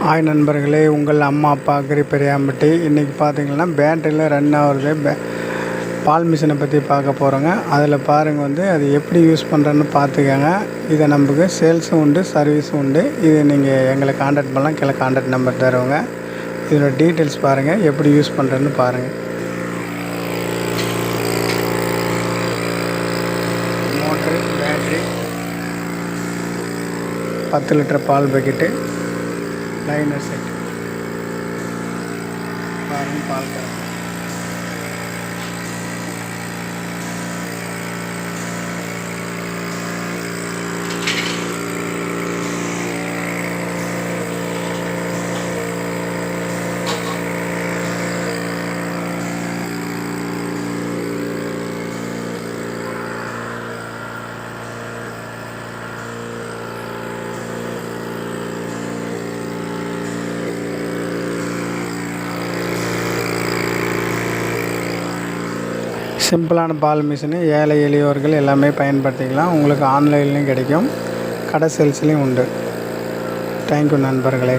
Hi நண்பர்களே, உங்கள் அம்மா அப்பா அக்ரி பெரியாம்பட்டி. இன்றைக்கி பார்த்திங்கன்னா பேட்டரியில் ரன் ஆகுறது பால் மிஷினை பற்றி பார்க்க போகிறோங்க. அதில் பாருங்கள் அது எப்படி யூஸ் பண்ணுறேன்னு பார்த்துக்கோங்க. இதை நமக்கு சேல்ஸும் உண்டு, சர்வீஸும் உண்டு. இது நீங்கள் எங்களை காண்டாக்ட் பண்ணலாம், கீழே காண்டாக்ட் நம்பர் தருவோங்க. இதோட டீட்டெயில்ஸ் பாருங்கள், எப்படி யூஸ் பண்ணுறேன்னு பாருங்கள். மோட்ரு, பேட்ரி, 10 லிட்டர் பால் பக்கெட்டு, லைனர் செட் பாருங்க. பால் கறக்கும். சிம்பிளான பால் மிஷினு ஏழை எளியோர்கள் எல்லாமே பயன்படுத்திக்கலாம். உங்களுக்கு ஆன்லைன்லேயும் கிடைக்கும், கடை சேல்ஸ்லேயும் உண்டு. தேங்க்யூ நண்பர்களே.